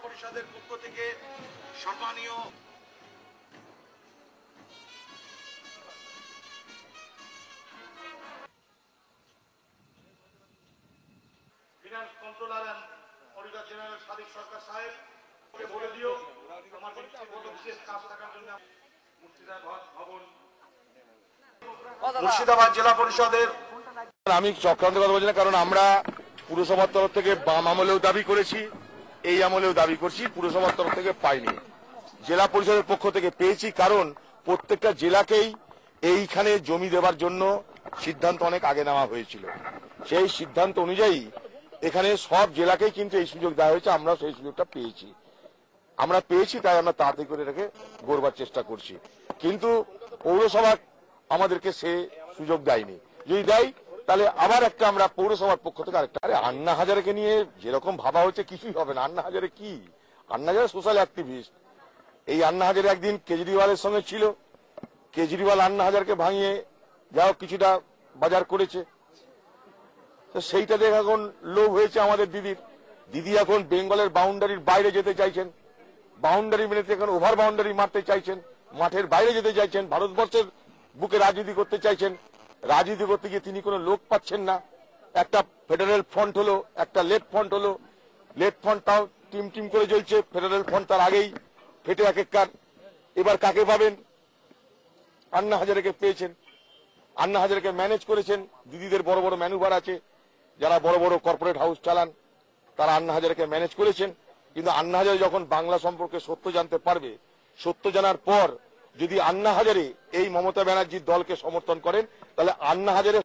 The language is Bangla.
পরিষদের পক্ষ থেকে সম্মানীয় finance controller and auditor general Sadiq Sarkar sahib বলে দিও আমার ব্যক্তিগত বিশেষ কাজ থাকার জন্য মুর্শিদাবাদ জেলা পরিষদের আমি চক্রান্ত কথা বলছি না, কারণ আমরা পুরসভার তরফ থেকে বাম আমলেও দাবি করেছি, এই আমলেও দাবি করছি, পুরসভার তরফ থেকে পাইনি, জেলা পরিষদের পক্ষ থেকে পেয়েছি। কারণ প্রত্যেকটা জেলাকেই এইখানে জমি দেওয়ার জন্য সিদ্ধান্ত অনেক আগে নেওয়া হয়েছিল। সেই সিদ্ধান্ত অনুযায়ী এখানে সব জেলাকেই কিন্তু এই সুযোগ দেওয়া হয়েছে, আমরা সেই সুযোগটা পেয়েছি। তাই আমরা তাড়াতাড়ি করে এটাকে গড়বার চেষ্টা করছি। কিন্তু পৌরসভা আমাদেরকে সে সুযোগ দেয়নি। যদি দেয় তাহলে আবার একটা আমরা পৌরসভার পক্ষ থেকে আরেকটা। আরে আন্না হাজারেকে নিয়ে যেরকম ভাবা হচ্ছে কিছুই হবে না। আন্না হাজারে কি? Anna Hazare social activist. এই আন্না হাজারে একদিন কেজরিওয়ালের সঙ্গে ছিল, কেজরিওয়াল আন্না হাজারকে ভাঙিয়ে যাও কিছুটা বাজার করেছে। তো সেইটা দেখে এখন লোভ হয়েছে আমাদের দিদি এখন বেঙ্গলের বাউন্ডারির বাইরে যেতে চাইছেন, বাউন্ডারি মেনে এখন ওভার বাউন্ডারি মারতে চাইছেন, মাঠের বাইরে যেতে চাইছেন, ভারতবর্ষের বুকে রাজনীতি করতে চাইছেন। রাজনীতি করতে গিয়ে তিনি কোনো লোক পাচ্ছেন না। একটা ফেডারেল ফ্রন্ট হলো, একটা লেফট ফ্রন্ট হলো, লেফট ফ্রন্ট তাও টিম করে জ্বলছে, ফেডারেল ফ্রন্ট তার আগেই ফেটে এক একবার। এবার কাকে পাবেন? আন্না হাজারেকে পেয়েছেন, আন্না হাজারেকে ম্যানেজ করেছেন। দিদিদের বড় বড় ম্যানুভার আছে, যারা বড় বড় কর্পোরেট হাউস চালান তারা আন্না হাজারেকে ম্যানেজ করেছেন। কিন্তু আন্না হাজারে যখন বাংলা সম্পর্কে সত্য জানতে পারবে, সত্য জানার পর যদি আন্না হাজারে এই মমতা ব্যানার্জির দলকে সমর্থন করেন, তাহলে আন্না হাজারে